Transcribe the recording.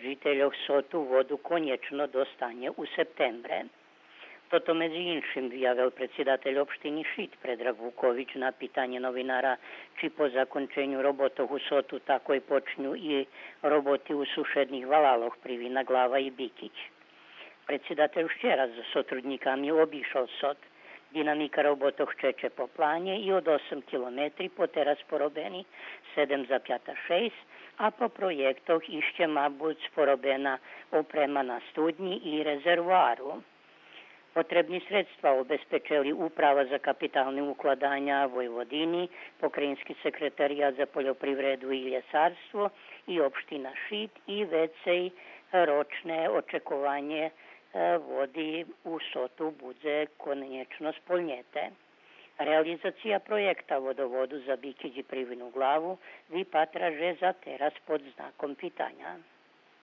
žiteľov Sotu vodu koniečno dostane u septembre. Toto među inšim vyjavil predsjedatelj opštini Šid Predrag Vuković na pitanje novinara či po zakončenju robotov u Sotu tako i počnju i roboti u sušednih valaloh Privina, Glava i Bikić. Predsjedatelj včera za sotrudnikami obišao Sot. Dinamika robotov čeče po planje i od 8 km po teraz porobeni 7,6, a po projektoch išće ma buď sporobena oprema na studnji i rezervoaru. Potrebni sredstva obezpečili Uprava za kapitalne ukladanja Vojvodini, Pokrajinski sekretarijat za poljoprivredu i ljesarstvo i opština Šid i vecej ročne očekovanje vodi u Sotu bude koniečno spolnjete. Realizacija projekta vodovodu za Bikić i Privinu, Glavu vypatra že za teraz pod znakom pitanja.